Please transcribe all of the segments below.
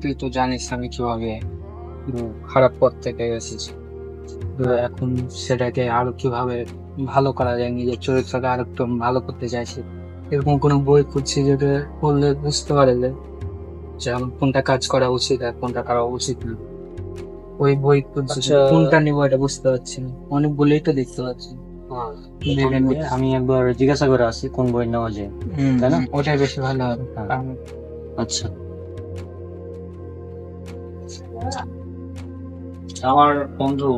তুই তো জানিস আমি কিভাবে খারাপ পথ থেকে এসেছি। তো এখন সেটাকে আরো কিভাবে ভালো করা যায়, নিজের চরিত্রকে আরো একটু ভালো করতে চাইছি। এরকম কোনো বই খুঁজছি যেটা পড়লে বুঝতে পারে যে আমার কোনটা কাজ করা উচিত আর কোনটা করা উচিত না। ওই বই খুঁজছি, আচ্ছা। কিন্তু কোনটা নিবো এটা বুঝতে পারছি না। অনেক বলেই তো দেখতে পাচ্ছি, ভেবে নিতে। আমি একবার জিজ্ঞাসা করে আসি কোন বই নেওয়া যায়, তাই না? ওটাই বেশি ভালো হবে। হ্যাঁ। আচ্ছা, আমার বন্ধু,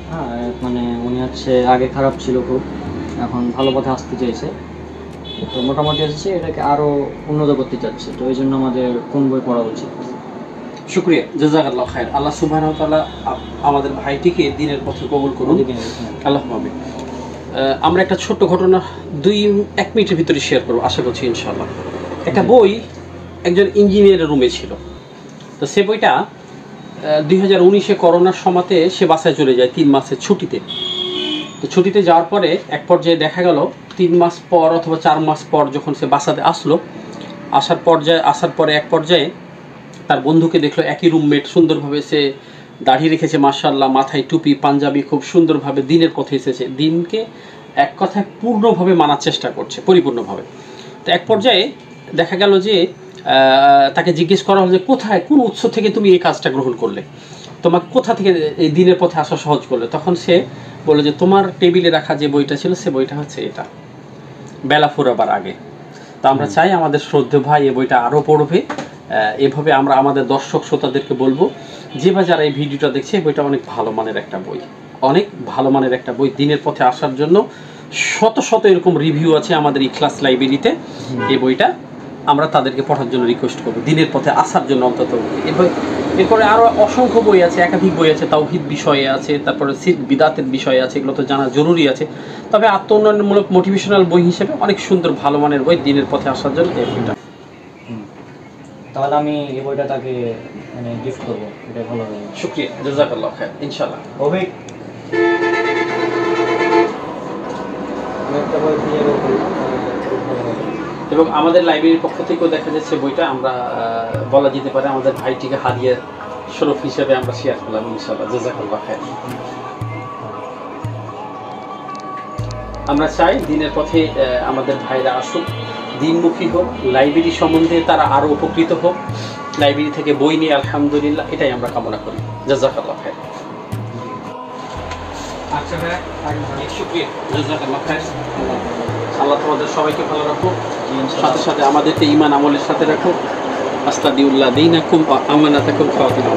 হ্যাঁ, মানে উনি হচ্ছে আগে খারাপ ছিল খুব, এখন ভালো পথে আসতে চাইছে। তো মোটামুটি হচ্ছে এটাকে আরো উন্নত করতে চাচ্ছে, তো এই জন্য আমাদের কোন বই পড়া উচিত? শুক্রিয়া, জাযাকাল্লাহ খায়ের। আল্লাহ সুবহানাহু ওয়া তাআলা আমাদের ভাইটিকে দিনের পথে কবুল করুন, আল্লাহ পাবে। আমরা একটা ছোট্ট ঘটনা 1 মিনিটের ভিতরে শেয়ার করবো, আশা করছি ইনশাআল্লাহ। একটা বই একজন ইঞ্জিনিয়ারের রুমে ছিল। তো সে বইটা 2019-এ করোনার সময়তে সে বাসায় চলে যায় 3 মাসের ছুটিতে। তো ছুটিতে যাওয়ার পরে এক পর্যায়ে দেখা গেল 3 মাস পর অথবা 4 মাস পর যখন সে বাসাতে আসলো, আসার পরে এক পর্যায়ে তার বন্ধুকে দেখলো, একই রুমমেট, সুন্দরভাবে সে দাড়ি রেখেছে মাশাআল্লাহ, মাথায় টুপি, পাঞ্জাবি, খুব সুন্দরভাবে দিনের পথে এসেছে, দিনকে এক কথায় পূর্ণভাবে মানার চেষ্টা করছে, পরিপূর্ণভাবে। তো এক পর্যায়ে দেখা গেল যে তাকে জিজ্ঞেস করা হলো যে কোথায়, কোন উৎস থেকে তুমি এই কাজটা গ্রহণ করলে, তোমাকে কোথা থেকে এই দিনের পথে আসা সহজ করলে? তখন সে বলল যে তোমার টেবিলে রাখা যে বইটা ছিল সে বইটা হচ্ছে এটা, বেলা ফুরাবার আগে। তো আমরা চাই আমাদের শ্রদ্ধেয় ভাই এই বইটা আরও পড়বে। এভাবে আমরা আমাদের দর্শক শ্রোতাদেরকে বলবো যে বা যারা এই ভিডিওটা দেখছে, এই বইটা অনেক ভালো মানের একটা বই, অনেক ভালো মানের একটা বই। দিনের পথে আসার জন্য শত শত এরকম রিভিউ আছে আমাদের ইখলাস লাইব্রেরিতে। এই বইটা আমরা তাদেরকে পড়ার জন্য রিকোয়েস্ট করবো, দিনের পথে আসার জন্য অন্তত। এরপরে আরও অসংখ্য বই আছে, একাধিক বই আছে, তাওহীদ বিষয়ে আছে, তারপরে শিরক বিদআতের বিষয়ে আছে, এগুলো তো জানা জরুরি আছে। তবে আত্ম উন্নয়নমূলক মোটিভেশনাল বই হিসেবে অনেক সুন্দর ভালো মানের বই দিনের পথে আসার জন্য এই বইটা। তাহলে আমি এই বইটা তাকে মানে গিফট করবো, এটা ভালো হবে। শুকরিয়া, জাযাকাল্লাহ খায়ের, ইনশাআল্লাহ। অভিক, আমি একটা বই খুঁজে বের করি, খুব ভালো হবে। এবং আমাদের লাইব্রেরির পক্ষ থেকেও দেখা যাচ্ছে বইটা আমরা বলা যেতে পারে আমাদের ভাইটিকে হাদিয়ার স্বরূপ হিসেবে আমরা শেয়ার করলাম ইনশাআল্লাহ, জাযাকাল্লাহ খায়ের। আমরা চাই দিনের পথে আমাদের ভাইরা আসুক, দিনমুখী হোক, লাইব্রেরি সম্বন্ধে তারা আরও উপকৃত হোক, লাইব্রেরি থেকে বই নিয়ে আলহামদুলিল্লাহ, এটাই আমরা কামনা করি। জাযাকাল্লাহ খায়ের। আচ্ছা ভাই, শুকরিয়া, জাযাকাল্লাহ খায়ের। আল্লাহ তোমাদের সবাইকে ভালো রাখো, সাথে সাথে আমাদেরকে ঈমান আমলের সাথে রাখো। আস্তাগফিরুল্লাহ দীনাকুম ওয়া আমানাতাকুম ফাতিমা।